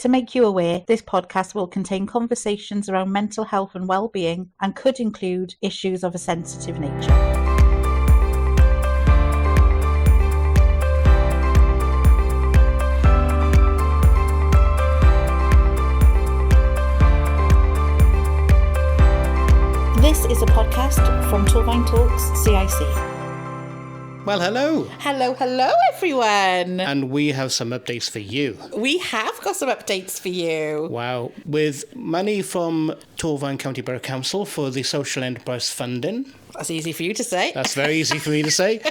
To make you aware, this podcast will contain conversations around mental health and well-being and could include issues of a sensitive nature. This is a podcast from Torvine Talks CIC. Well, hello. Hello, everyone. And we have some updates for you. We have got some updates for you. Wow. With money from Torvine County Borough Council for the social enterprise funding. That's easy for you to say. That's very easy for me to say.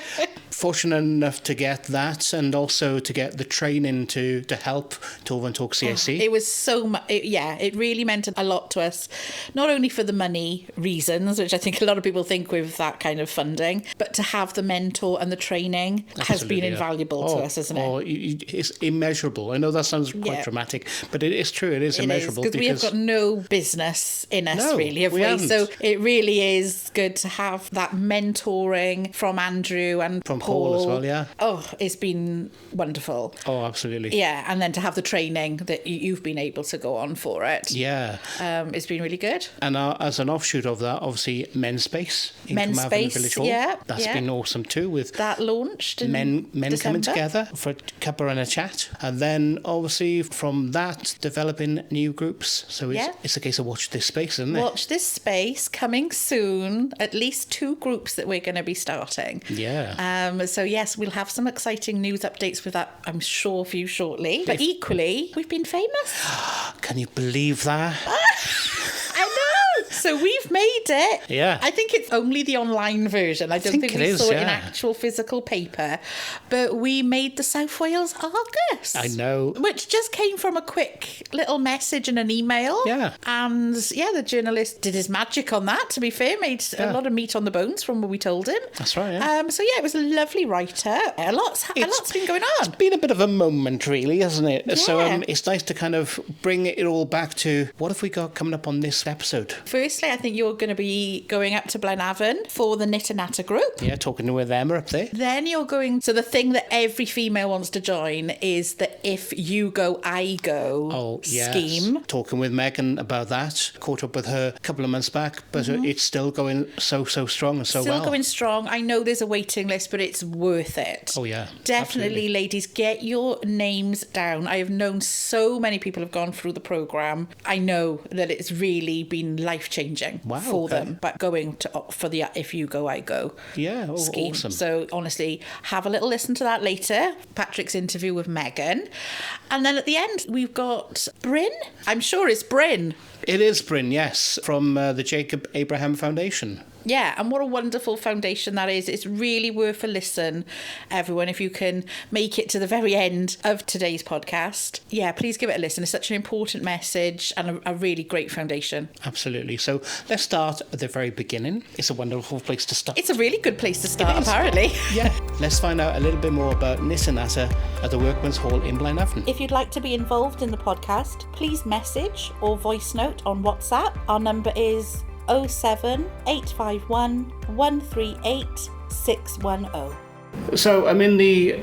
Fortunate enough to get that and also to get the training to help Torvine Talk CIC. It was so much, it really meant a lot to us, not only for the money reasons, which I think a lot of people think with that kind of funding, but to have the mentor and the training has been invaluable to us, isn't it? It's immeasurable. I know that sounds quite dramatic, but it is true. It is immeasurable. Because we have got no business in us, really, have we? So it really is good to have that mentoring from Andrew and from Paul as well, yeah. Oh, it's been wonderful. Oh, absolutely. Yeah, and then to have the training that you've been able to go on for it. Yeah. It's been really good. And as an offshoot of that, obviously, Men's Space in Village Hall. That's been awesome too. With that launched in men December. Coming together for a cuppa and a chat. And then, obviously, from that, developing new groups. So it's a case of watch this space, isn't it? Watch this space, coming soon. At least 2 groups that we're going to be starting. Yeah. So yes, we'll have some exciting news updates with that, I'm sure, for you shortly. But equally, we've been famous. Can you believe that? I know. So we've made it. Yeah. I think it's only the online version. I don't think we saw it in actual physical paper. But we made the South Wales Argus. I know. Which just came from a quick little message and an email. Yeah. And the journalist did his magic on that, to be fair. Made a lot of meat on the bones from what we told him. That's right, yeah. It was a lovely writer. A lot's been going on. It's been a bit of a moment, really, hasn't it? Yeah. So it's nice to kind of bring it all back to what have we got coming up on this episode? Firstly, I think you're going to be going up to Blaenavon for the Natter group. Yeah, talking with Emma up there. Then you're going... So the thing that every female wants to join is the IfUGoIGo scheme. Talking with Megan about that. Caught up with her a couple of months back, but it's still going so strong and so well. Still going strong. I know there's a waiting list, but it's worth it. Oh, yeah. Definitely, absolutely. Ladies, get your names down. I have known so many people have gone through the programme. I know that it's really been life-changing for them, but going for the IfUGoIGo scheme. Awesome. So honestly, have a little listen to that later. Patrick's interview with Megan. And then at the end, we've got Bryn. I'm sure it's Bryn. It is Bryn, yes, from the Jacob Abraham Foundation. Yeah, and what a wonderful foundation that is. It's really worth a listen, everyone, if you can make it to the very end of today's podcast. Yeah, please give it a listen. It's such an important message and a really great foundation. Absolutely. So let's start at the very beginning. It's a wonderful place to start. It's a really good place to start, apparently. Yeah. Let's find out a little bit more about Natter at the Workman's Hall in Blaenavon. If you'd like to be involved in the podcast, please message or voice note on WhatsApp. Our number is 07851 138 610. So I'm in the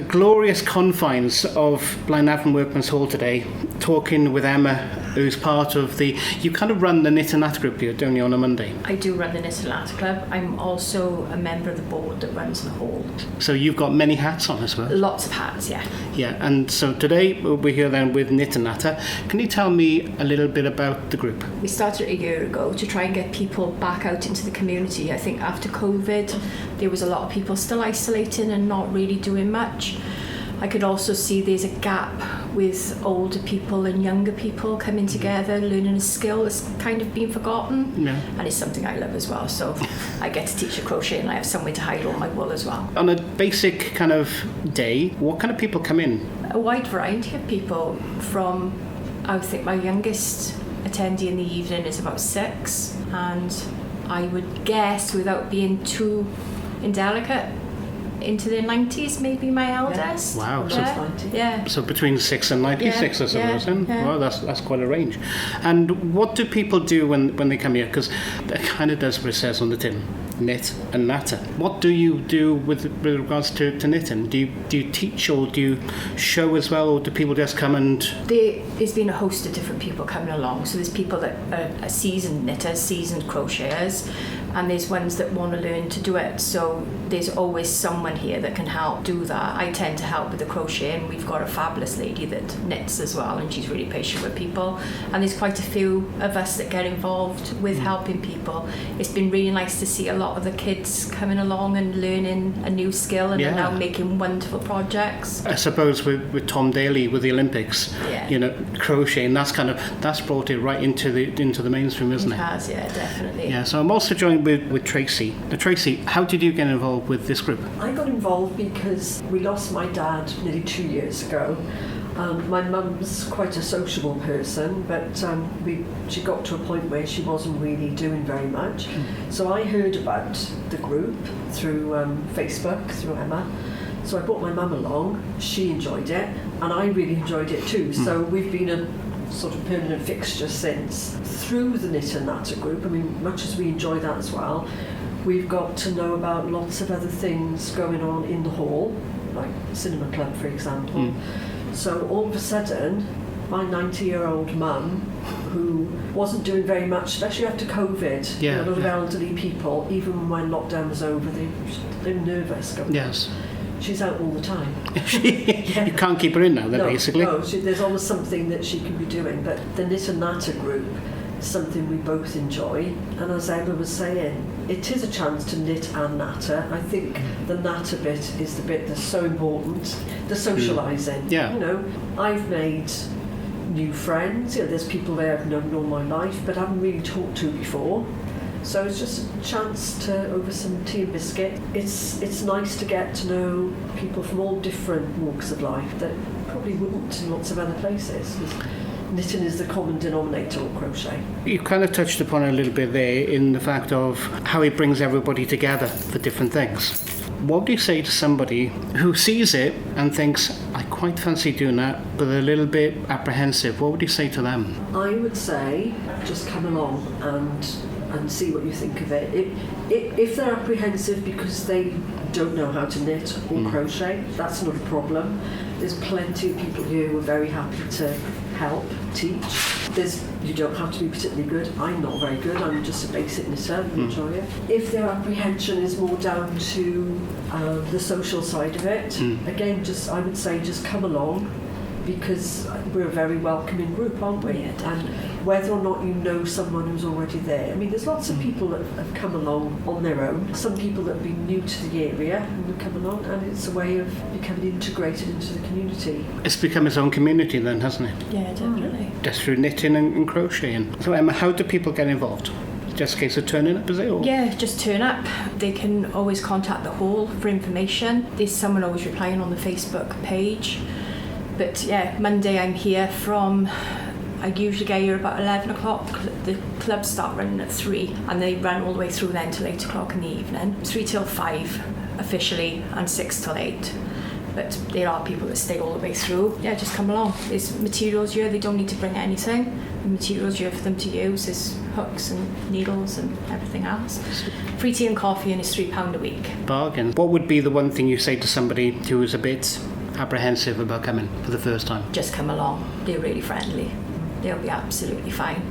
glorious confines of Blaenavon Workman's Hall today, talking with Emma, who's part of you kind of run the Natter group here, don't you, on a Monday? I do run the Natter Club. I'm also a member of the board that runs the hall. So you've got many hats on as well? Lots of hats, yeah. Yeah, and so today we're here then with Natter. Can you tell me a little bit about the group? We started a year ago to try and get people back out into the community. I think after COVID, there was a lot of people still isolating and not really doing much. I could also see there's a gap with older people and younger people coming together, learning a skill that's kind of been forgotten. Yeah. And it's something I love as well. So I get to teach a crochet and I have somewhere to hide all my wool as well. On a basic kind of day, what kind of people come in? A wide variety of people from, I think my youngest attendee in the evening is about 6, and I would guess, without being too indelicate, into their 90s, maybe my eldest. Yeah. Wow. Yeah. So between 6 and 96 or something, isn't it? Wow, that's quite a range. And what do people do when they come here? Because that kind of does what it says on the tin. knit and natter. What do you do with regards to knitting? Do you teach, or do you show as well, or do people just come and... There's been a host of different people coming along. So there's people that are seasoned knitters, seasoned crocheters, and there's ones that want to learn to do it. So there's always someone here that can help do that. I tend to help with the crochet, and we've got a fabulous lady that knits as well, and she's really patient with people. And there's quite a few of us that get involved with helping people. It's been really nice to see a lot of the kids coming along and learning a new skill, and are now making wonderful projects. I suppose with Tom Daly with the Olympics, crocheting, that's brought it right into the mainstream, isn't it? It has, yeah, definitely. Yeah, so I'm also joined with Tracy. Now, Tracy, how did you get involved with this group? I got involved because we lost my dad nearly 2 years ago. My mum's quite a sociable person, but she got to a point where she wasn't really doing very much. So I heard about the group through Facebook, through Emma. So I brought my mum along. She enjoyed it, and I really enjoyed it too. So we've been a sort of permanent fixture since. Through the Knit and Natter group, I mean, much as we enjoy that as well, we've got to know about lots of other things going on in the hall, like Cinema Club, for example. So all of a sudden, my 90-year-old mum, who wasn't doing very much, especially after COVID, a lot of elderly people, even when lockdown was over, they're nervous. Yes. She's out all the time. You can't keep her in now, basically. No, there's always something that she can be doing. But the Knit and Natter group is something we both enjoy. And as Emma was saying, it is a chance to knit and natter. I think the natter bit is the bit that's so important, the socialising. Yeah. I've made new friends. There's people there I've known all my life, but I haven't really talked to before. So it's just a chance to, over some tea and biscuit, it's nice to get to know people from all different walks of life that probably wouldn't in lots of other places. Knitting is the common denominator, or crochet. You kind of touched upon it a little bit there in the fact of how it brings everybody together for different things. What would you say to somebody who sees it and thinks, I quite fancy doing that, but a little bit apprehensive? What would you say to them? I would say, just come along and see what you think of it. If they're apprehensive because they don't know how to knit or crochet, that's not a problem. There's plenty of people here who are very happy to help, teach. You don't have to be particularly good. I'm not very good. I'm just a basic knitter and enjoy it. If their apprehension is more down to the social side of it, again, I would say just come along, because we're a very welcoming group, aren't we? Yeah, definitely. And whether or not you know someone who's already there. I mean, there's lots of people that have come along on their own. Some people that have been new to the area and have come along, and it's a way of becoming integrated into the community. It's become its own community then, hasn't it? Yeah, definitely. Just through knitting and crocheting. So Emma, how do people get involved? Just a case of turning up, is it? Or? Yeah, just turn up. They can always contact the hall for information. There's someone always replying on the Facebook page. But yeah, Monday I'm here from, I usually get here about 11 o'clock. The clubs start running at 3, and they run all the way through then till 8 o'clock in the evening. 3 till 5 officially, and 6 till 8. But there are people that stay all the way through. Yeah, just come along. There's materials here, they don't need to bring anything. The materials here for them to use is hooks and needles and everything else. Free tea and coffee, and it's £3 a week. Bargain. What would be the one thing you say to somebody who is a bit apprehensive about coming for the first time? Just come along. They're really friendly. They'll be absolutely fine.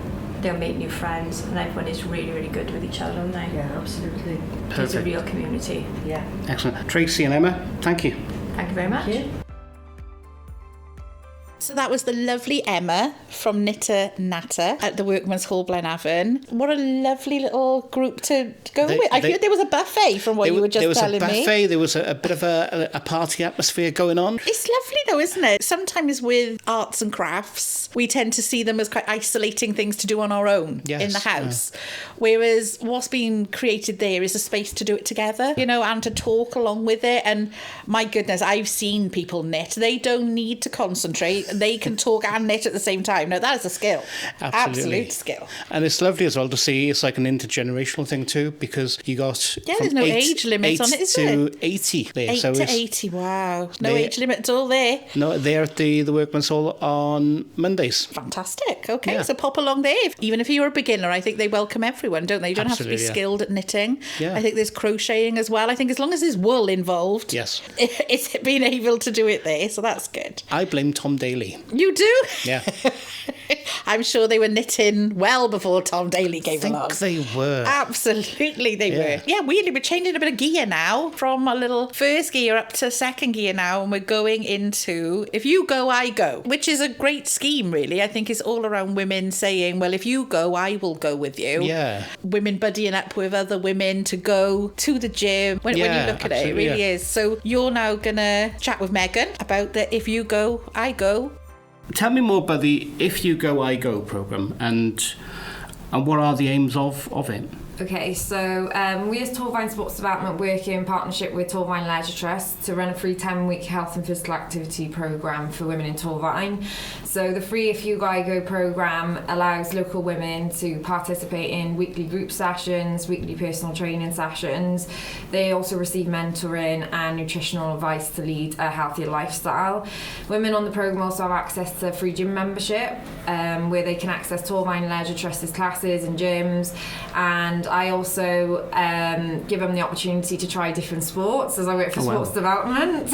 They'll make new friends, and everyone is really, really good with each other, aren't they? Yeah, absolutely. Perfect. It's a real community. Yeah. Excellent. Tracy and Emma, thank you. Thank you very much. Thank you. So that was the lovely Emma from Knitter Natter at the Workman's Hall, Blaenavon. What a lovely little group to go with. I heard there was a buffet from what you were just telling me. There was a buffet, there was a bit of a party atmosphere going on. It's lovely though, isn't it? Sometimes with arts and crafts, we tend to see them as quite isolating things to do on our own in the house. Whereas what's been created there is a space to do it together, and to talk along with it. And my goodness, I've seen people knit. They don't need to concentrate. they can talk and knit at the same time. Now, that is a skill. Absolutely. Absolute skill. And it's lovely as well to see it's like an intergenerational thing too, because you got there's no age limit on it, is to there? 80 there. 8 to 80, wow. No age limit at all there. No, they're at the Workman's Hall on Mondays. Fantastic. Okay, Yeah. so pop along there. Even if you're a beginner, I think they welcome everyone, don't they? You don't have to be Absolutely, yeah. skilled at knitting. Yeah. I think there's crocheting as well. I think as long as there's wool involved, Yes. it's being able to do it there, so that's good. I blame Tom Daly. You do? Yeah. I'm sure they were knitting well before Tom Daly came along. I think they were. Absolutely they were. Yeah, weirdly, we're changing a bit of gear now from a little first gear up to second gear now, and we're going into If You Go, I Go, which is a great scheme, really. I think it's all around women saying, well, if you go, I will go with you. Yeah. Women buddying up with other women to go to the gym. When you look at it, it really is. So you're now going to chat with Megan about the If You Go, I Go. Tell me more about the If You Go, I Go programme and what are the aims of it? Okay, so we as Torvine Sports Development work in partnership with Torvine Leisure Trust to run a free 10-week health and physical activity programme for women in Torvine. So the free IfUGoIGo programme allows local women to participate in weekly group sessions, weekly personal training sessions. They also receive mentoring and nutritional advice to lead a healthier lifestyle. Women on the programme also have access to free gym membership where they can access Torvine Leisure Trust's classes and gyms, and I also give them the opportunity to try different sports as I work for sports development.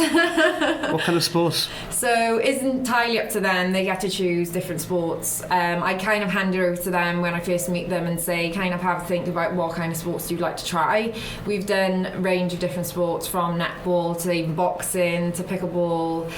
What kind of sports? So it's entirely up to them. They get to choose different sports. I kind of hand it over to them when I first meet them and say, kind of have a think about what kind of sports you'd like to try. We've done a range of different sports from netball to even boxing to pickleball.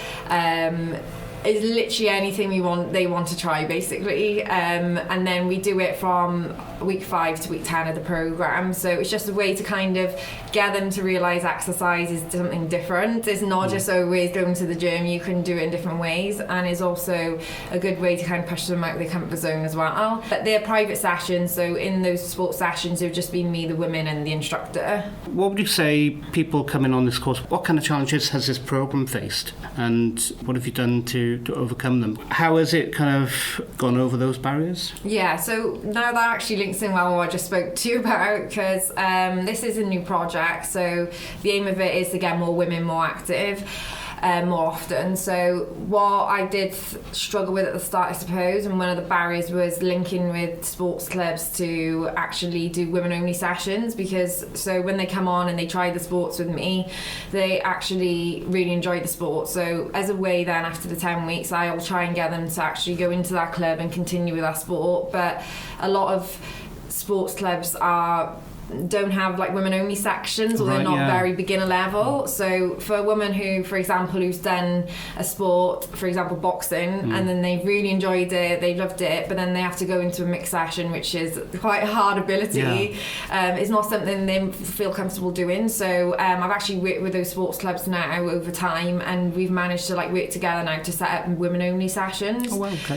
It's literally anything they want to try, basically. And then we do it from week 5 to week 10 of the programme. So it's just a way to kind of get them to realise exercise is something different. It's not just always going to the gym. You can do it in different ways, and it's also a good way to kind of push them out of their comfort zone as well. But they're private sessions, so in those sports sessions it would just be me, the women and the instructor. What would you say people coming on this course, what kind of challenges has this programme faced, and what have you done to overcome them? How has it kind of gone over those barriers? Yeah, so now that actually links in well what I just spoke to you about, because this is a new project, so the aim of it is to get more women more active more often. So what I did struggle with at the start, I suppose, and one of the barriers was linking with sports clubs to actually do women only sessions, because so when they come on and they try the sports with me, they actually really enjoy the sport. So as a way then after the 10 weeks I'll try and get them to actually go into that club and continue with that sport. But a lot of sports clubs don't have like women only sections, or they're not very beginner level. So for a woman who, for example, who's done a sport, for example boxing, and then they really enjoyed it, they loved it, but then they have to go into a mixed session, which is quite a hard ability. It's not something they feel comfortable doing. So I've actually worked with those sports clubs now over time, and we've managed to like work together now to set up women only sessions.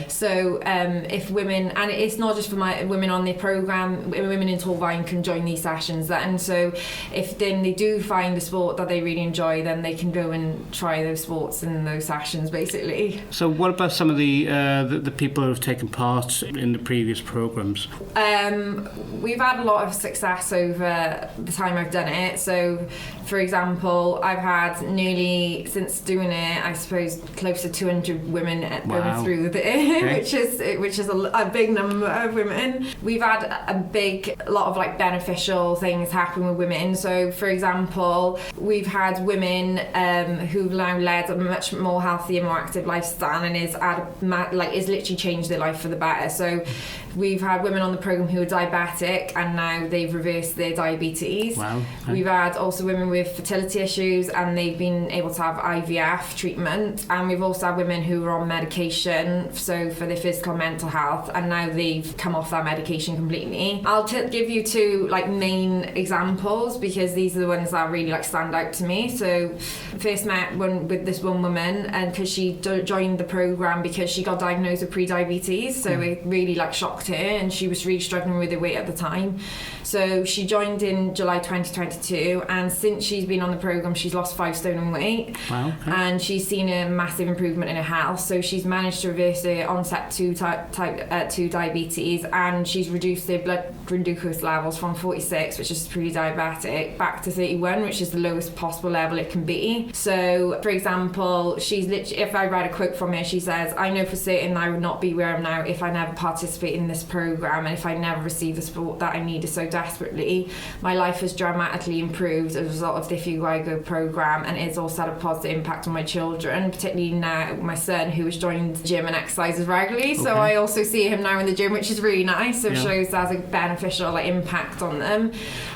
So if women, and it's not just for my women on the programme, women in Torvine can join these sessions then. So if then they do find a sport that they really enjoy, then they can go and try those sports in those sessions, basically. So what about some of the people who have taken part in the previous programmes? We've had a lot of success over the time I've done it. So for example, I've had nearly, since doing it, I suppose close to 200 women going through with it, which is a big number of women. We've had a lot of like beneficial things happen with women. So for example, we've had women who've now led a much more healthier, more active lifestyle, and is literally changed their life for the better. So we've had women on the programme who are diabetic and now they've reversed their diabetes. We've had also women with fertility issues and they've been able to have IVF treatment, and we've also had women who are on medication, so for their physical and mental health, and now they've come off that medication completely. I'll give you two like main examples, because these are the ones that really like stand out to me. So first met with this one woman, and because she joined the program because she got diagnosed with pre-diabetes, so it really like shocked her, and she was really struggling with her weight at the time. So she joined in July 2022, and since she's been on the program, she's lost 5 stone in weight. Wow. Okay. And she's seen a massive improvement in her health. So she's managed to reverse her onset 2 type 2 diabetes, and she's reduced her blood glucose levels from 46, which is pre-diabetic, back to 31, which is the lowest possible level it can be. So, for example, she's literally, if I read a quote from her, she says, "I know for certain I would not be where I'm now if I never participated in this program, and if I never received the support that I needed so desperately. My life has dramatically improved as a result of the IfUGoIGo program, and it's also had a positive impact on my children, particularly now my son, who has joined the gym and exercises regularly." So I also see him now in the gym, which is really nice. So it shows there's a beneficial like impact on them.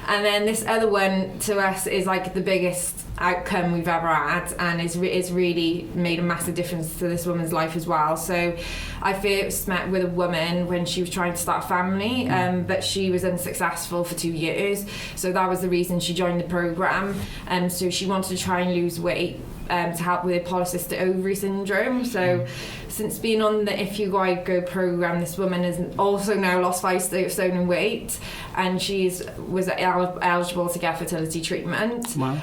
And then this other one to us is like the biggest outcome we've ever had, and it's really made a massive difference to this woman's life as well. So I first met with a woman when she was trying to start a family, but she was unsuccessful for 2 years. So that was the reason she joined the program. So she wanted to try and lose weight to help with polycystic ovary syndrome. So since being on the IfUGoIGo program, this woman has also now lost 5 stone in weight, and was eligible to get fertility treatment. Wow.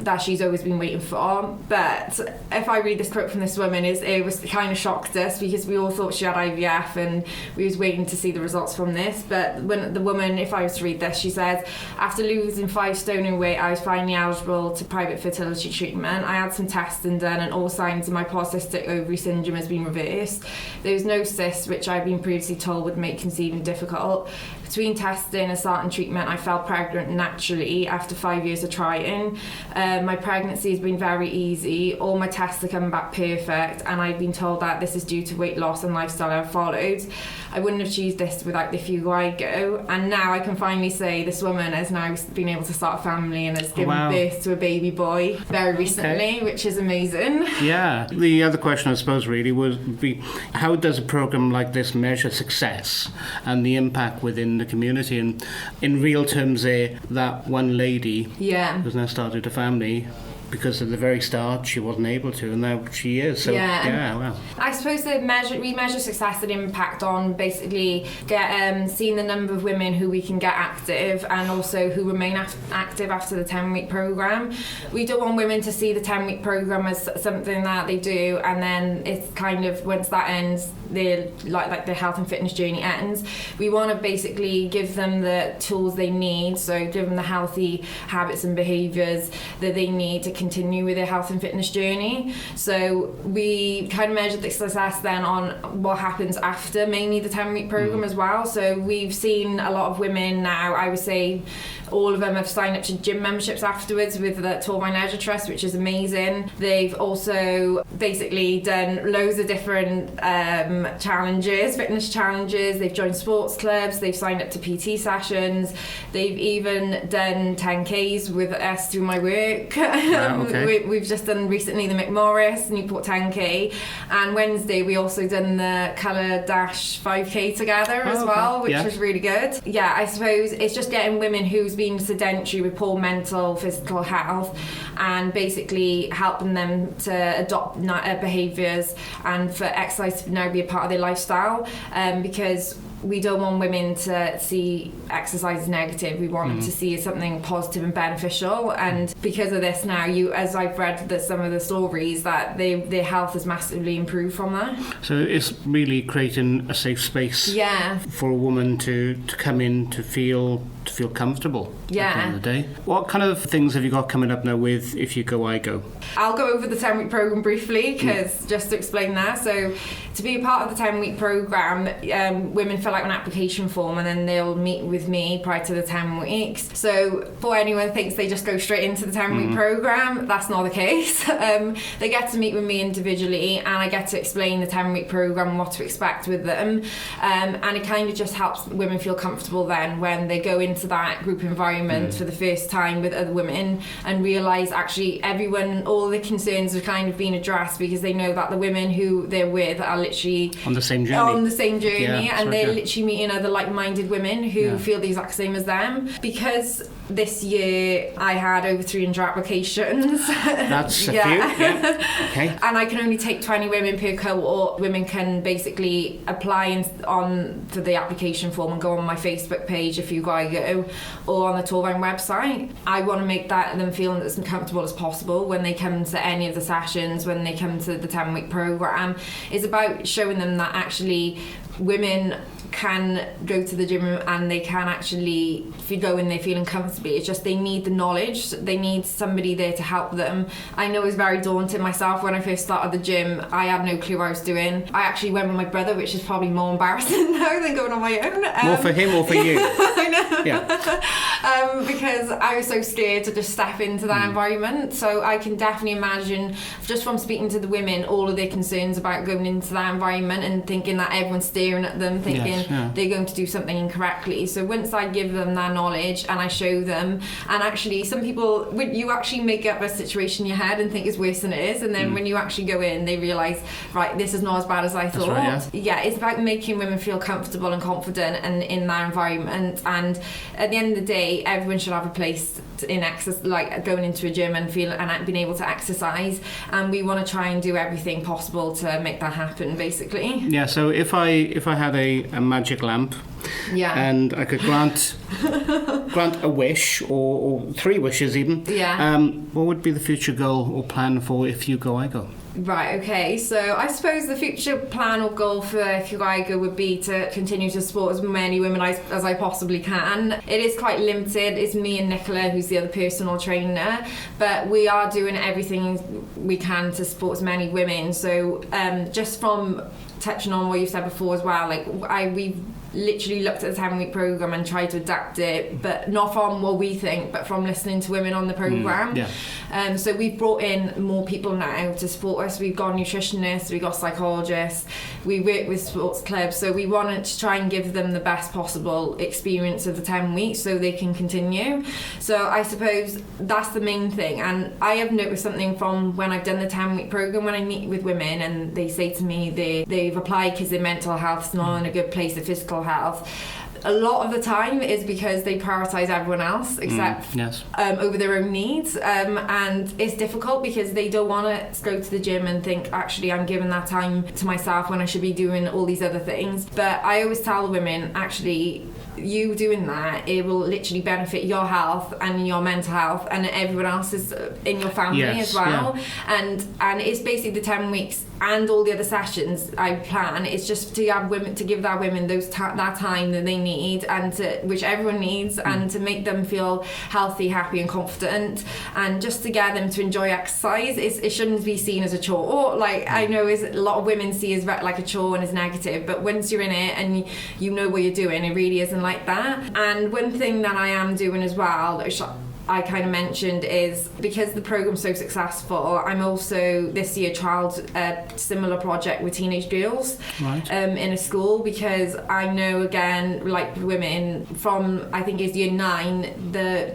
That she's always been waiting for. But if I read this quote from this woman, it was kind of shocked us, because we all thought she had IVF and we was waiting to see the results from this. But when the woman, if I was to read this, she says, "After losing 5 stone in weight, I was finally eligible to private fertility treatment. I had some testing done, and all signs of my polycystic ovary syndrome has been reversed. There was no cyst, which I'd been previously told would make conceiving difficult. Between testing and starting treatment, I fell pregnant naturally after 5 years of trying. My pregnancy has been very easy. All my tests are coming back perfect, and I've been told that this is due to weight loss and lifestyle I've followed. I wouldn't have achieved this without the IfUGoIGo, and now I can finally say this woman has now been able to start a family and has given birth to a baby boy very recently, which is amazing." Yeah. The other question, I suppose, really would be, how does a program like this measure success and the impact within the community? And in real terms there, that one lady who's now started a family, because at the very start she wasn't able to, and now she is. So well. I suppose we measure success and impact on basically seeing the number of women who we can get active, and also who remain active after the 10-week program. We don't want women to see the 10-week program as something that they do, and then it's kind of, once that ends, their health and fitness journey ends. We want to basically give them the tools they need, so give them the healthy habits and behaviours that they need to continue with their health and fitness journey. So we kind of measured the success then on what happens after mainly the 10-week program as well. So we've seen a lot of women now, I would say all of them have signed up to gym memberships afterwards with the Tour by Natter Trust, which is amazing. They've also basically done loads of different challenges, fitness challenges. They've joined sports clubs, they've signed up to PT sessions, they've even done 10Ks with us through my work. We've just done recently the McMorris Newport 10K, and Wednesday we also done the Colour Dash 5K together as well, which was really good. Yeah, I suppose it's just getting women who's been sedentary with poor mental, physical health, and basically helping them to adopt behaviours and for exercise to now be a part of their lifestyle, because we don't want women to see exercise as negative. We want them to see something positive and beneficial. And because of this now, as I've read some of the stories, that their health has massively improved from that. So it's really creating a safe space for a woman to come in to feel comfortable at the end of the day. What kind of things have you got coming up now with IfUGoIGo? I'll go over the 10-week program briefly, because just to explain that. So to be a part of the 10-week program, women fill out an application form, and then they'll meet with me prior to the 10 weeks. So for anyone who thinks they just go straight into the 10-week program, that's not the case. They get to meet with me individually, and I get to explain the 10-week program and what to expect with them. And it kind of just helps women feel comfortable then when they go into that group environment for the first time with other women, and realise actually all the concerns have kind of been addressed, because they know that the women who they're with are literally on the same journey, and literally meeting other like-minded women who feel the exact same as them. Because this year I had over 300 applications. That's a few. Yeah. Okay. And I can only take 20 women per cohort. Women can basically apply for the application form and go on my Facebook page, IfUGoIGo, or on the Torvine website. I want to make them feel as comfortable as possible when they come to any of the sessions, when they come to the 10-week program. It's about showing them that actually women can go to the gym and they can actually, if you go in there feeling comfortably, it's just they need the knowledge, they need somebody there to help them. I know it was very daunting myself when I first started the gym. I had no clue what I was doing. I actually went with my brother, which is probably more embarrassing now than going on my own. More for him or for you? I know. Yeah. Because I was so scared to just step into that environment. So I can definitely imagine, just from speaking to the women, all of their concerns about going into that environment and thinking that everyone's staring at them, thinking they're going to do something incorrectly. So once I give them that knowledge and I show them, and actually some people, you actually make up a situation in your head and think it's worse than it is, and then when you actually go in, they realise, right, this is not as bad as I thought. Right, yeah, it's about making women feel comfortable and confident and in that environment. And at the end of the day, everyone should have a place in exercise, like going into a gym and being able to exercise, and we want to try and do everything possible to make that happen, basically. Yeah, so if I had a magic lamp, and I could grant a wish or 3 wishes even, what would be the future goal or plan for IfUGoIGo? Right, okay, so I suppose the future plan or goal for IfUGoIGo would be to continue to support as many women as I possibly can. It is quite limited. It's me and Nicola, who's the other personal trainer, but we are doing everything we can to support as many women. So just from touching on what you said before as well, like we've literally looked at the 10-week program and tried to adapt it, but not from what we think, but from listening to women on the program. So we've brought in more people now to support us. We've got nutritionists, we've got psychologists, we work with sports clubs, so we wanted to try and give them the best possible experience of the 10 weeks so they can continue. So I suppose that's the main thing. And I have noticed something from when I've done the 10-week program, when I meet with women and they say to me they've applied because their mental health's not in a good place, their physical health. A lot of the time is because they prioritise everyone else except over their own needs, and it's difficult because they don't want to go to the gym and think, actually I'm giving that time to myself when I should be doing all these other things. But I always tell the women, actually, you doing that, it will literally benefit your health and your mental health and everyone else's in your family as well. And it's basically the 10 weeks and all the other sessions I plan. It's just to have women, to give that women that time that they need and which everyone needs, and to make them feel healthy, happy and confident, and just to get them to enjoy exercise. It shouldn't be seen as a chore. Like I know a lot of women see as like a chore and as negative, but once you're in it and you know what you're doing, it really isn't like that. And one thing that I am doing as well, which I kind of mentioned, is because the program's so successful, I'm also this year trialled a similar project with teenage girls in a school, because I know, again, like women from, I think it's year 9, the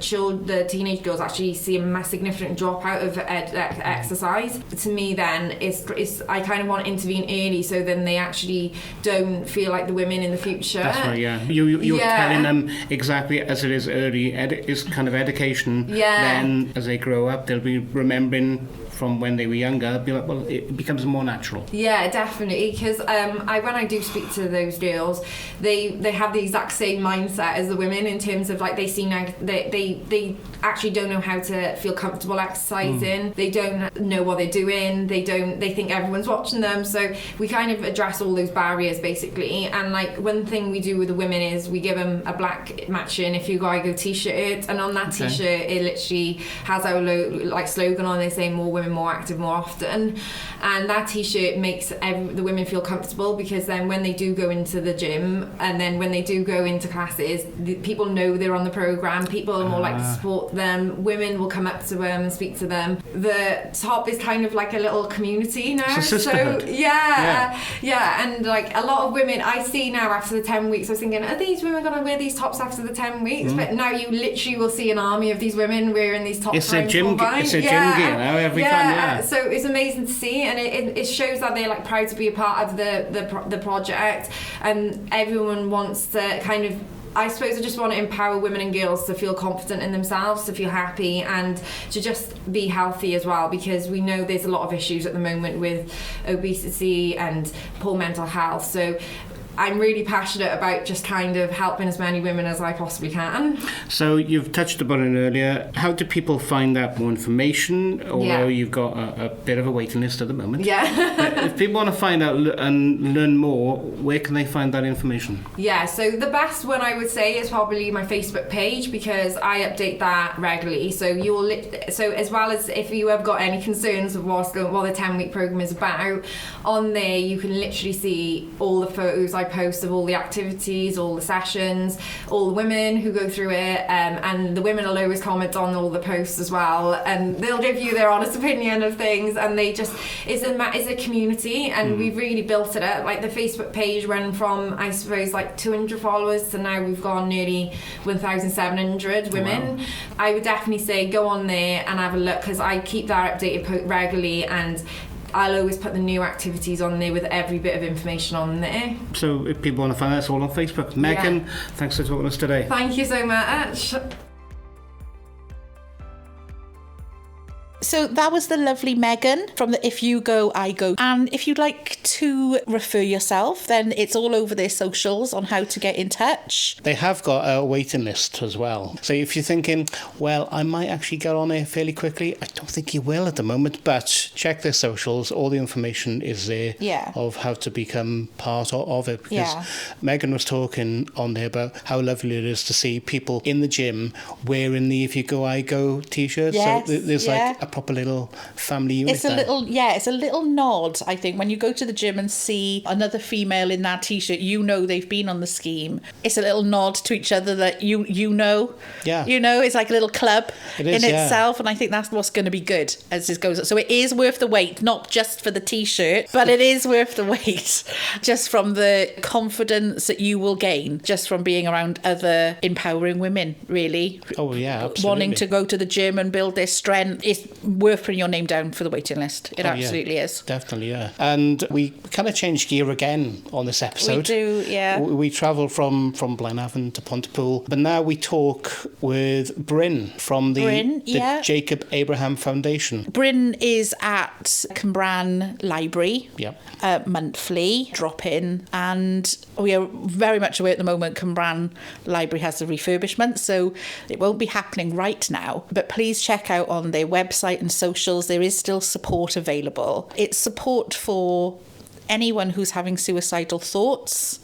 teenage girls actually see a significant drop out of exercise. To me then, it's I kind of want to intervene early so then they actually don't feel like the women in the future. That's right, yeah. You're telling them exactly as it is early, it's kind of education. Then as they grow up, they'll be remembering from when they were younger, be like, well, it becomes more natural. Yeah, definitely, because when I do speak to those girls, they have the exact same mindset as the women in terms of like they see now they actually don't know how to feel comfortable exercising. They don't know what they're doing. They think everyone's watching them. So we kind of address all those barriers basically. And like one thing we do with the women is we give them a black matching IfUGoIGo t-shirt, and on that t-shirt it literally has our slogan on there saying more women, more active, more often. And that t-shirt makes the women feel comfortable, because then when they do go into the gym and then when they do go into classes, people know they're on the program, people are more likely to support them, women will come up to them and speak to them. The top is kind of like a little community now. It's a sisterhood. So and like a lot of women I see now after the 10 weeks, I was thinking, are these women going to wear these tops after the 10 weeks? But now you literally will see an army of these women wearing these tops. It's a gym gear now every time. yeah. So it's amazing to see, and it shows that they're like proud to be a part of the project, and everyone wants to kind of, I suppose I just want to empower women and girls to feel confident in themselves, to feel happy, and to just be healthy as well, because we know there's a lot of issues at the moment with obesity and poor mental health. So I'm really passionate about just kind of helping as many women as I possibly can. So you've touched upon it earlier. How do people find out more information? Although you've got a bit of a waiting list at the moment. Yeah. If people want to find out and learn more, where can they find that information? Yeah, so the best one I would say is probably my Facebook page, because I update that regularly. So so as well as if you have got any concerns of what the 10-week program is about, on there you can literally see all the photos I post of all the activities, all the sessions, all the women who go through it, and the women will always comment on all the posts as well, and they'll give you their honest opinion of things, and they just, it's a community, and we've really built it up. Like the Facebook page went from, I suppose, like 200 followers to now we've gone nearly 1,700 women. Wow. I would definitely say go on there and have a look, because I keep that updated regularly, and I'll always put the new activities on there with every bit of information on there. So if people want to find out, it's all on Facebook. Megan, thanks for talking to us today. Thank you so much. So that was the lovely Megan from the IfUGoIGo. And if you'd like to refer yourself, then it's all over their socials on how to get in touch. They have got a waiting list as well. So if you're thinking, well, I might actually get on there fairly quickly, I don't think you will at the moment, but check their socials. All the information is there of how to become part of it. Because Megan was talking on there about how lovely it is to see people in the gym wearing the IfUGoIGo t-shirts. Yes, so there's like a proper little family unit. It's a little nod, I think, when you go to the gym and see another female in that t-shirt, you know they've been on the scheme. It's a little nod to each other that you know. Yeah. You know, it's like a little club in itself, and I think that's what's going to be good as this goes on. So it is worth the wait, not just for the t-shirt, but it is worth the wait just from the confidence that you will gain just from being around other empowering women, really. Oh, yeah, absolutely. Wanting to go to the gym and build their strength. It's worth putting your name down for the waiting list. It absolutely is. Definitely, yeah. And we kind of changed gear again on this episode. We do, yeah. We travel from Blenavon to Pontypool, but now we talk with Bryn from the Jacob Abraham Foundation. Bryn is at Cambran Library monthly, drop in, and we are very much aware at the moment Cambran Library has a refurbishment, so it won't be happening right now, but please check out on their website and socials. There is still support available. It's support for anyone who's having suicidal thoughts.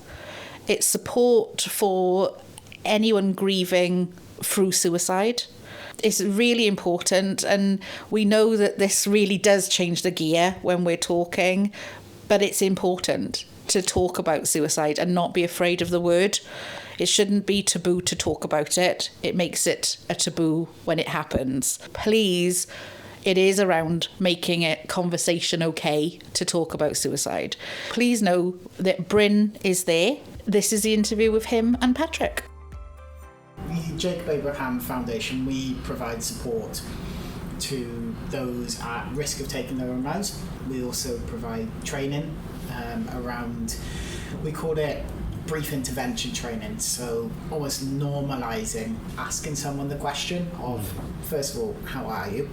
It's support for anyone grieving through suicide. It's really important, and we know that this really does change the gear when we're talking, but it's important to talk about suicide and not be afraid of the word. It shouldn't be taboo to talk about it. It makes it a taboo when it happens. Please, it is around making it conversation okay to talk about suicide. Please know that Bryn is there. This is the interview with him and Patrick. The Jacob Abraham Foundation, we provide support to those at risk of taking their own lives. We also provide training around, we called it brief intervention training, so almost normalising asking someone the question of, first of all, how are you?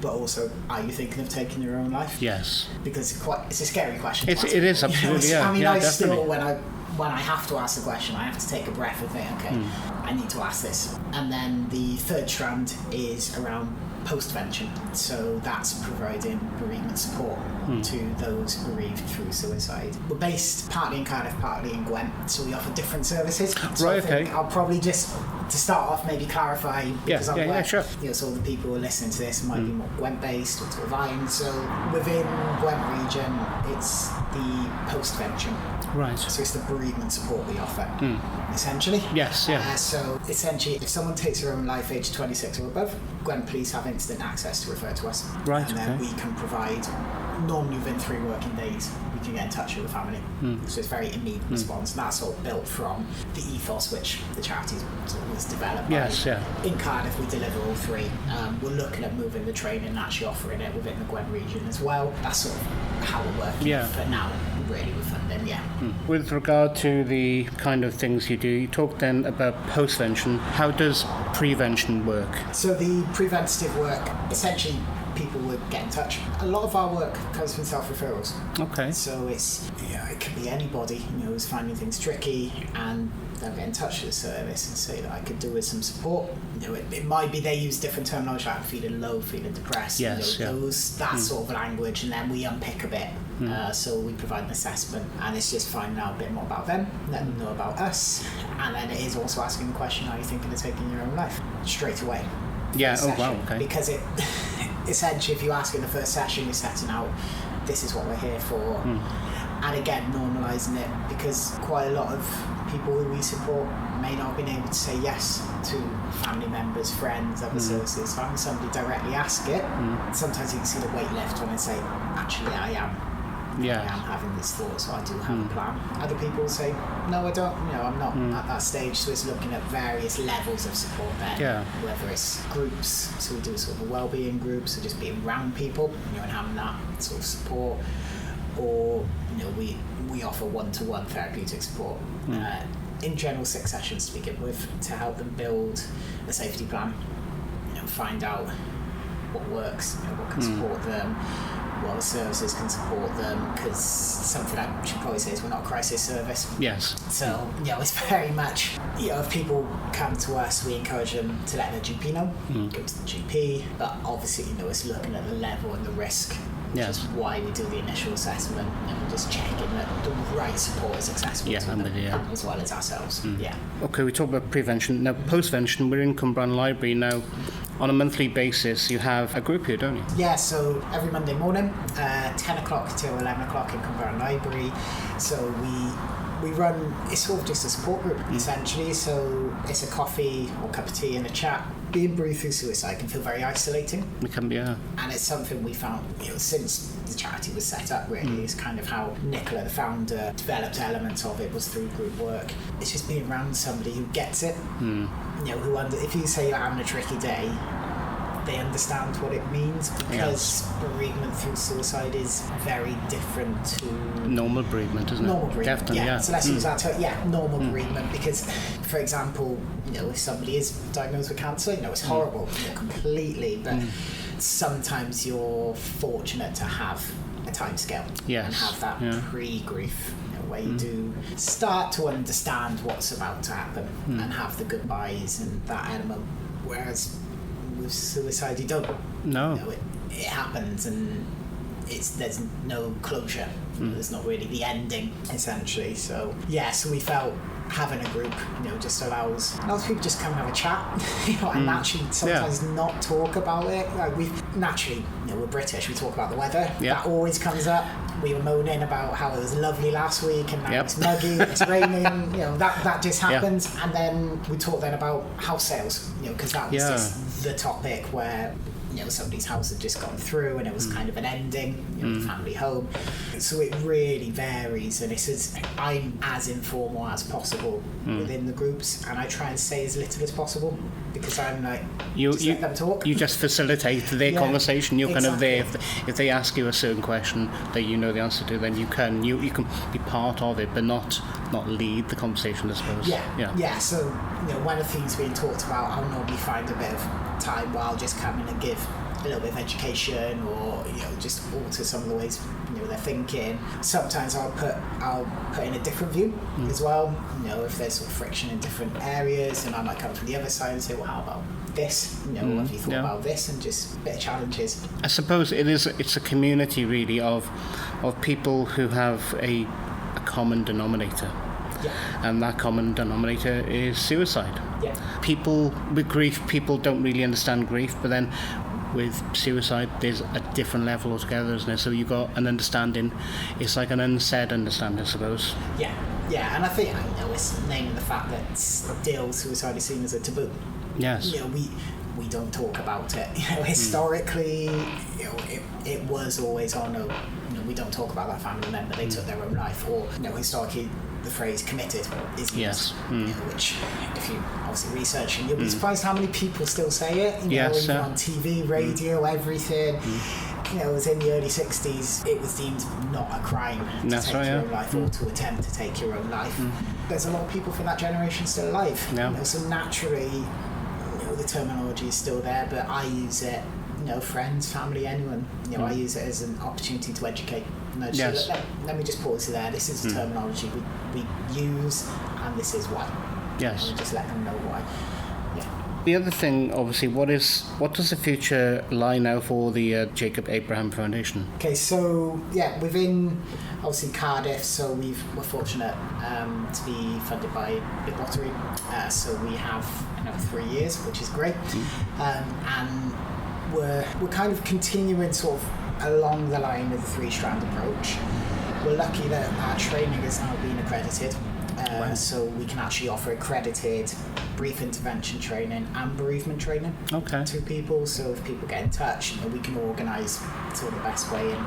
But also, are you thinking of taking your own life? Yes. Because it's a scary question. It is, absolutely, I mean, I definitely. still, when I have to ask the question, I have to take a breath and think, okay, I need to ask this. And then the third strand is around post-vention. So that's providing bereavement support to those bereaved through suicide. We're based partly in Cardiff, partly in Gwent, so we offer different services. So right, okay. I'll probably just, to start off, maybe clarify, because I'm aware, sure. You know, so the people who are listening to this might be more Gwent-based or Torvine. So within Gwent region, it's the post-vention. Right. So it's the bereavement support we offer, essentially. Yes, yeah. So essentially, if someone takes their own life aged 26 or above, Gwent Police have instant access to refer to us. Right, and then we can provide normally within 3 working days we can get in touch with the family. So it's very immediate response, and that's all built from the ethos which the charity was developed by. In Cardiff we deliver all 3. We're looking at moving the training and actually offering it within the Gwen region as well. That's sort of how we're working. But now really with funding. With regard to the kind of things you do, you talked then about postvention. How does prevention work? So the preventative work, essentially people would get in touch. A lot of our work comes from self-referrals. Okay. So it's, it could be anybody, who's finding things tricky, and they'll get in touch with the service and say that I could do with some support. It might be they use different terminology, like feeling low, feeling depressed, that sort of language, and then we unpick a bit. So we provide an assessment, and it's just finding out a bit more about them, letting them know about us, and then it is also asking the question, are you thinking of taking your own life? Straight away. Okay. Because it essentially, if you ask in the first session, you're setting out, this is what we're here for. And again, normalising it, because quite a lot of people who we support may not have been able to say yes to family members, friends, other services. So having somebody directly ask it, sometimes you can see the weight lift when they say, actually I am having these thoughts, so I do have a plan. Other people say, no I don't, I'm not at that stage. So it's looking at various levels of support there, whether it's groups, so we do sort of a wellbeing group, so just being around people, and having that sort of support, or we offer one-to-one therapeutic support. In general 6 sessions to begin with, to help them build a safety plan, find out what works, what can support them, what services can support them, because something I should probably say is we're not a crisis service. So it's very much, if people come to us, we encourage them to let their GP know, go to the GP, but obviously it's looking at the level and the risk, which is why we do the initial assessment, and we're just checking that the right support is accessible to them, as well as ourselves. Okay, we talked about prevention. Now, postvention, we're in Cumbrian Library now. On a monthly basis, you have a group here, don't you? Yeah, so every Monday morning, 10 o'clock till 11 o'clock in Cumbrian Library. So we run, it's sort of just a support group, essentially. So it's a coffee or cup of tea and a chat. Being bereaved through suicide can feel very isolating. It can be, And it's something we found, since the charity was set up, really, is kind of how Nicola, the founder, developed elements of it, was through group work. It's just being around somebody who gets it. If you say you're having a tricky day, they understand what it means, because bereavement through suicide is very different to normal bereavement, isn't it? Normal bereavement, definitely. So let's use that term. Normal bereavement, because, for example, if somebody is diagnosed with cancer, it's horrible, completely. But sometimes you're fortunate to have a timescale and have that pre-grief, where you do start to understand what's about to happen and have the goodbyes and that element. Whereas with suicide, you don't. It happens, and there's no closure. There's not really the ending, essentially. So so we felt having a group, just allows people just come and have a chat, and actually sometimes not talk about it. Like we've naturally, we're British, we talk about the weather. That always comes up. We were moaning about how it was lovely last week, and now it's muggy, it's raining. That just happens. And then we talk then about house sales, because that was just the topic where somebody's house had just gone through, and it was kind of an ending, the family home. So it really varies, and I'm as informal as possible within the groups, and I try and say as little as possible, because I'm like, just let them talk. You just facilitate their conversation. You're kind of there. If they ask you a certain question that you know the answer to, then you can be part of it, but not lead the conversation, I suppose. So one of the things being talked about, I'll normally find a bit of time where I'll just come in and give a little bit of education, or just alter some of the ways they're thinking. Sometimes I'll put in a different view as well. If there's sort of friction in different areas, and I might come from the other side and say, well, how about this? What have you thought about this? And just a bit of challenges. I suppose it's a community really of people who have a common denominator. And that common denominator is suicide. People with grief, people don't really understand grief, but then with suicide there's a different level altogether, isn't there? So you've got an understanding, it's like an unsaid understanding, I suppose. And I think it's naming the fact that still suicide is seen as a taboo. we don't talk about it. Historically, it was always, oh no, we don't talk about that family member, they took their own life. Or, historically, the phrase committed is used, which, if you obviously research, you'll be surprised how many people still say it, even on TV, radio, everything. It was in the early 60s, it was deemed not a crime to take your own life or to attempt to take your own life. There's a lot of people from that generation still alive. So naturally, the terminology is still there, but I use it, friends, family, anyone, I use it as an opportunity to educate. So let me just pause there. This is the terminology we use, and this is why. Yes. And just let them know why. The other thing, obviously, what does the future lie now for the Jacob Abraham Foundation? Okay, so within obviously Cardiff, so we're fortunate to be funded by Big Lottery. So we have another 3 years, which is great, and we're kind of continuing sort of along the line of the three-strand approach. We're lucky that our training has now been accredited. So we can actually offer accredited brief intervention training and bereavement training to people. So if people get in touch, we can organise sort of the best way in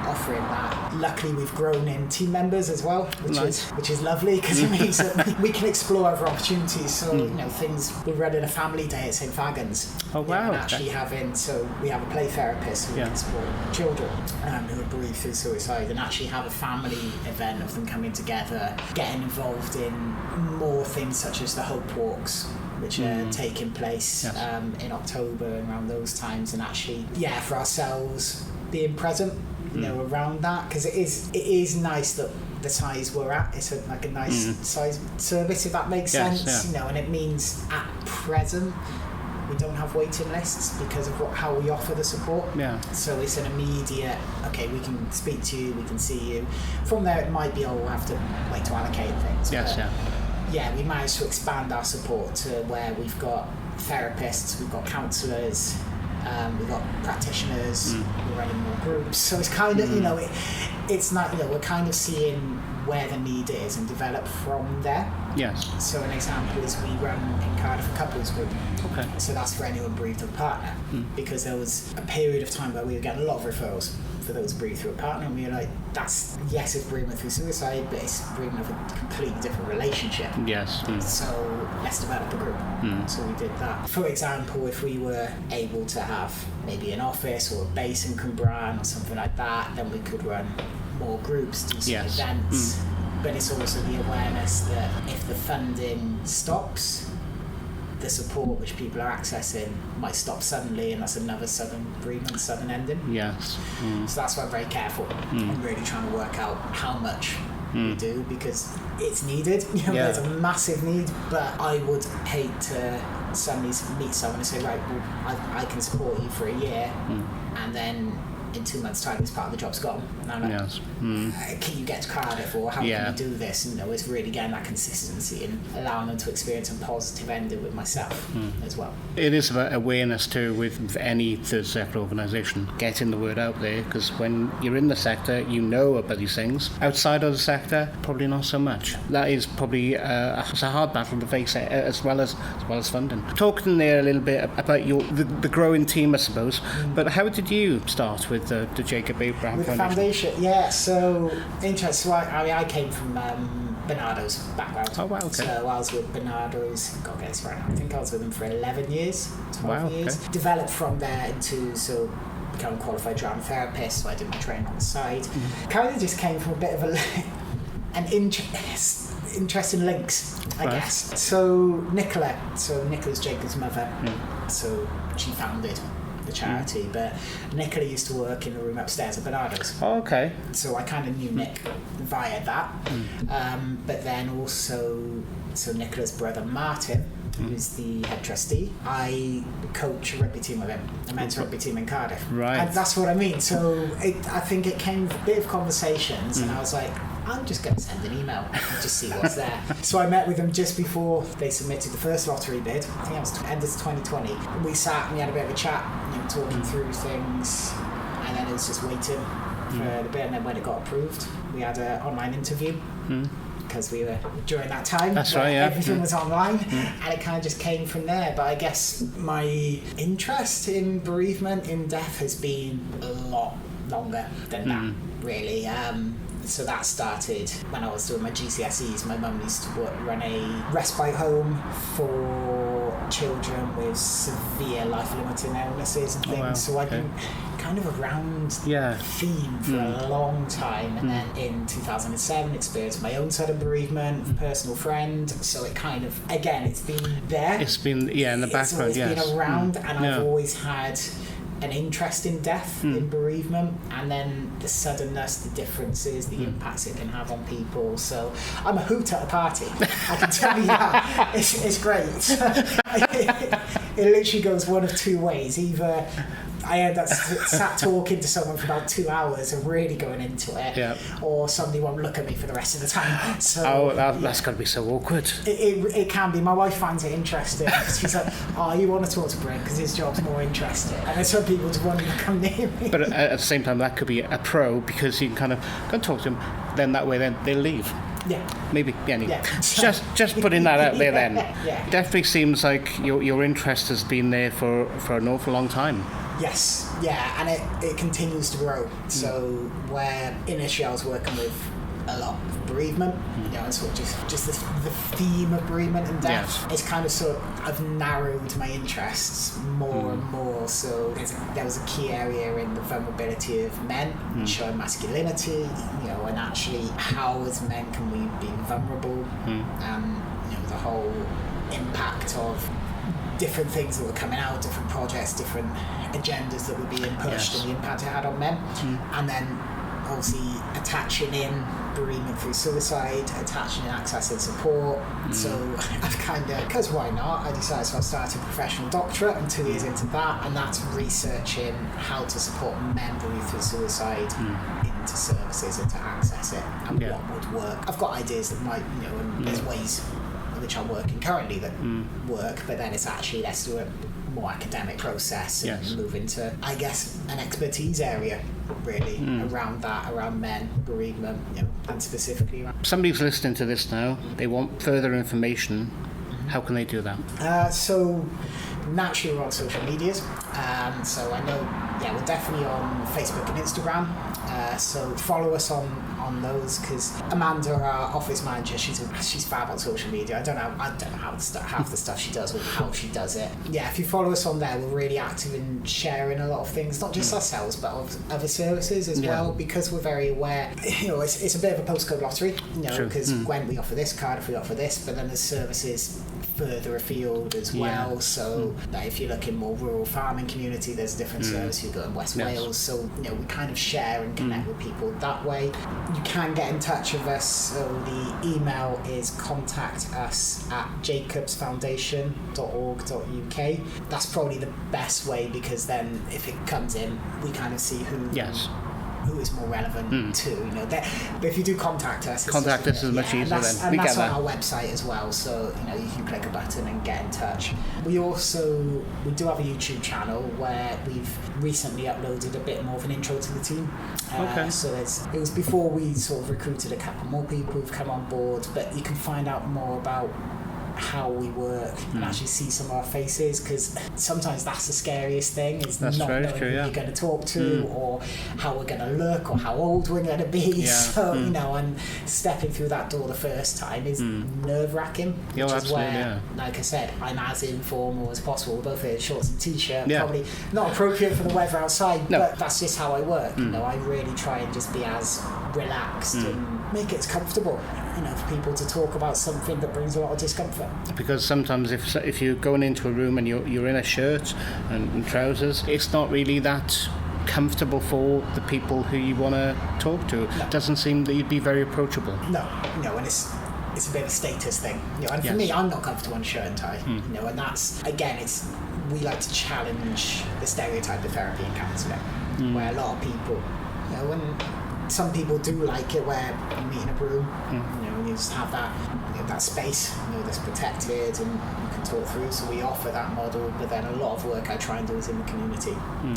offering that. Luckily, we've grown in team members as well, which is lovely, because it means that we can explore other opportunities. So things, we're running a family day at St Fagans. Oh wow! And actually so we have a play therapist who can support children who are bereaved through suicide, and actually have a family event of them coming together, getting involved in more things such as the Hope Walks, which are taking place in October and around those times, and actually for ourselves being present around that, because it is nice that the size we're at, it's a nice size service, if that makes sense. And it means at present we don't have waiting lists because of how we offer the support. So it's an immediate, okay, we can speak to you, we can see you. From there it might be, we'll have to wait to allocate things. We managed to expand our support to where we've got therapists, we've got counsellors, we've got practitioners, we're running more groups. So it's kind of, it's not, we're kind of seeing where the need is and develop from there. So an example is we run in Cardiff a couples group. So that's for anyone bereaved of a partner, because there was a period of time where we were getting a lot of referrals for those bereaved through a partner, and we were like, it's bereavement through suicide, but it's bereavement of a completely different relationship. So let's develop a group. So we did that. For example, if we were able to have maybe an office or a base in Cwmbran or something like that, then we could run more groups, do some events. But it's also the awareness that if the funding stops, the support which people are accessing might stop suddenly, and that's another sudden bereavement, sudden ending. So that's why I'm very careful. I'm really trying to work out how much we do, because it's needed. There's a massive need, but I would hate to suddenly meet someone and say, right, well, I can support you for a year, and then in 2 months' time this part of the job's gone. And I'm like, can you get to Cardiff, or how can you do this? It's really getting that consistency and allowing them to experience a positive ending with myself as well. It is about awareness too with any third sector organisation, getting the word out there, because when you're in the sector you know about these things. Outside of the sector, probably not so much. That is probably it's a hard battle to face, as well as funding. Talking there a little bit about the growing team, I suppose, but how did you start with the Jacob Abraham with Foundation? So interesting. So I came from Bernardo's background. Oh wow, okay. So I was with Bernardo's, I think I was with them for 11 years, 12 years. Okay. Developed from there into, become a qualified drama therapist, so I did my training on the side. Kind of just came from a bit of interesting links, I guess. So Nicola's Jacob's mother, so she founded the charity, but Nicola used to work in the room upstairs at Bernardo's. So I kind of knew Nick via that. But then also, so Nicola's brother Martin, who's the head trustee, I coach a rugby team with him. I mentor a rugby team in Cardiff. And that's what I mean. So I think it came with a bit of conversations, and I was like, I'm just going to send an email and just see what's there. So I met with them just before they submitted the first lottery bid. I think it was end of 2020. We sat and we had a bit of a chat, talking through things, and then it was just waiting. for the bit, and then when it got approved, we had an online interview. Because we were during that time, that's right, yeah. Everything was online, and it kind of just came from there. But I guess my interest in bereavement, in death, has been a lot longer than that, really. So that started when I was doing my GCSEs. My mum used to run a respite home for children with severe life-limiting illnesses and things. Wow. So I've been kind of around the theme for a long time. And then in 2007, experienced my own sort of bereavement, a personal friend. So it kind of, again, it's been there. It's been, in the background, It's always been around, and I've always had an interest in death, in bereavement, and then the suddenness, the differences, the impacts it can have on people. So I'm a hoot at a party, I can tell you that. It's great. It literally goes one of two ways. Either I end up sat talking to someone for about 2 hours and really going into it, or somebody won't look at me for the rest of the time. So that's got to be so awkward. It can be. My wife finds it interesting. She's like, "Oh, you want to talk to Brent because his job's more interesting." And there's some people just want to come near me. But at the same time, that could be a pro, because you can kind of go and talk to them. Then that way, then they'll leave. Yeah. Maybe. Anyway. Yeah. Just putting that out there. Then. Yeah. Definitely seems like your interest has been there for an awful long time. Yes, yeah, and it continues to grow. So where initially I was working with a lot of bereavement, and sort of just the theme of bereavement and death, it's kind of sort of, I've narrowed my interests more and more. So there was a key area in the vulnerability of men, showing masculinity, and actually how as men can we be vulnerable, the whole impact of different things that were coming out, different projects, different agendas that were being pushed, and the impact it had on men. And then obviously attaching in bereavement through suicide, attaching in access and support. So I've kind of, because why not, I decided to start a professional doctorate. I'm 2 years into that, and that's researching how to support men bereaved through suicide into services and to access it, and what would work. I've got ideas that might, and there's ways which I'm working currently that work, but then it's actually, let's do a more academic process and move into, I guess, an expertise area really around men, bereavement, and specifically around. Somebody's listening to this now, they want further information. How can they do that? So naturally we're on social medias, so I know we're definitely on Facebook and Instagram, so follow us on those, because Amanda, our office manager, she's fab on social media. I don't know how half the stuff she does or how she does it. If you follow us on there, we're really active in sharing a lot of things, not just ourselves but of other services as well, because we're very aware, it's a bit of a postcode lottery, because when we offer this card, if we offer this, but then there's services further afield as well. So if you look in more rural farming community, there's a different service. You go in West Wales, so we kind of share and connect with people that way. You can get in touch with us, so the email is contactus@jacobsfoundation.org.uk. That's probably the best way, because then if it comes in, we kind of see who is more relevant to, but if you do contact us is much easier then. And that's on our website as well, so you can click a button and get in touch. We do have a YouTube channel where we've recently uploaded a bit more of an intro to the team. So it was before we sort of recruited a couple more people who've come on board, but you can find out more about how we work and actually see some of our faces, because sometimes that's the scariest thing, is not knowing who you're going to talk to or how we're going to look or how old we're going to be. So and stepping through that door the first time is nerve-wracking, which is where like I said, I'm as informal as possible. We're both here in shorts and t-shirt, probably not appropriate for the weather outside, but that's just how I work. I really try and just be as relaxed and make it as comfortable for people to talk about something that brings a lot of discomfort. Because sometimes if you're going into a room and you're in a shirt and trousers, it's not really that comfortable for the people who you want to talk to. It doesn't seem that you'd be very approachable. No, and it's a bit of a status thing. And for me, I'm not comfortable in shirt and tie. And that's, again, we like to challenge the stereotype of therapy and counselling, where a lot of people, when some people do like it, where you meet in a room, and you just have that space, that's protected and you can talk through. So we offer that model, but then a lot of work I try and do is in the community.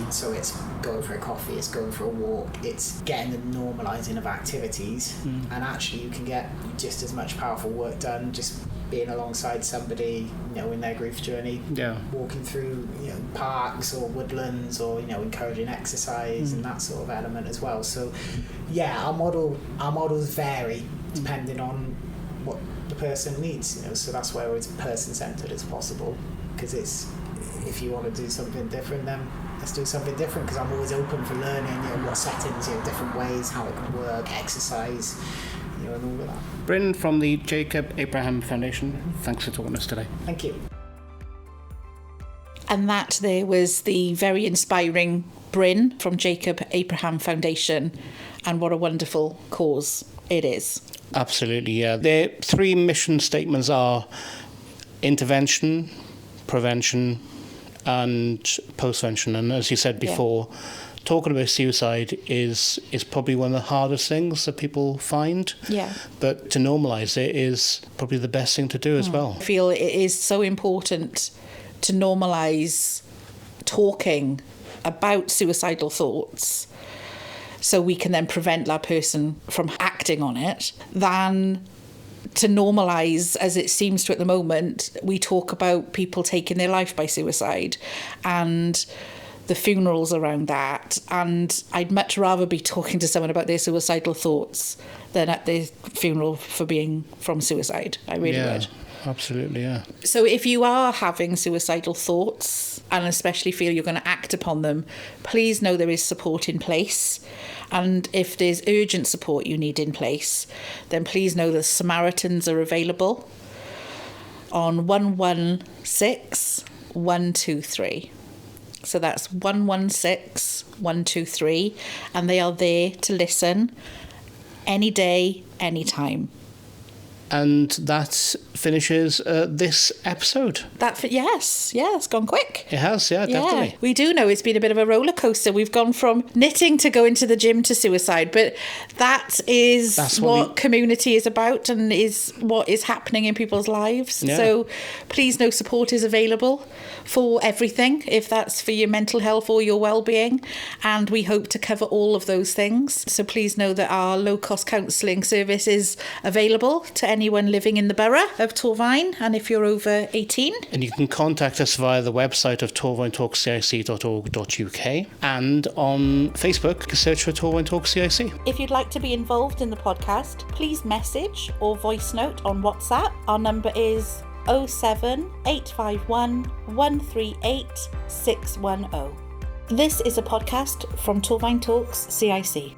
So it's going for a coffee, it's going for a walk, it's getting the normalising of activities, and actually you can get just as much powerful work done just being alongside somebody, in their grief journey, walking through parks or woodlands, or encouraging exercise and that sort of element as well. So our models vary depending on what the person needs, so that's where it's person-centered as possible, because it's, if you want to do something different, then let's do something different, because I'm always open for learning, what settings, different ways, how it can work, exercise, and all of that. Bryn from the Jacob Abraham Foundation, thanks for talking to us today. Thank you. And that there was the very inspiring Bryn from Jacob Abraham Foundation, and what a wonderful cause it is. Absolutely, yeah. Their 3 mission statements are intervention, prevention and postvention. And as you said before, talking about suicide is probably one of the hardest things that people find. Yeah. But to normalise it is probably the best thing to do as well. I feel it is so important to normalise talking about suicidal thoughts, so we can then prevent that person from acting on it, than to normalise, as it seems to at the moment, we talk about people taking their life by suicide and the funerals around that. And I'd much rather be talking to someone about their suicidal thoughts than at their funeral for being from suicide. I really would. Absolutely, yeah. So if you are having suicidal thoughts, and especially feel you're going to act upon them, please know there is support in place. And if there's urgent support you need in place, then please know the Samaritans are available on 116 123. So that's 116 123, and they are there to listen any day, any time. And that finishes this episode. Yes, it's gone quick. It has, definitely. Yeah, we do know it's been a bit of a roller coaster. We've gone from knitting to going to the gym to suicide, but that's what community is about, and is what is happening in people's lives. Yeah. So please know support is available for everything, if that's for your mental health or your well-being, and we hope to cover all of those things. So please know that our low-cost counselling service is available to anyone living in the borough of Torfaen, and if you're over 18. And you can contact us via the website of torfaentalkcic.org.uk, and on Facebook, search for Torfaen Talk CIC. If you'd like to be involved in the podcast, please message or voice note on WhatsApp. Our number is 07851 138 610. This is a podcast from Torfaen Talks CIC.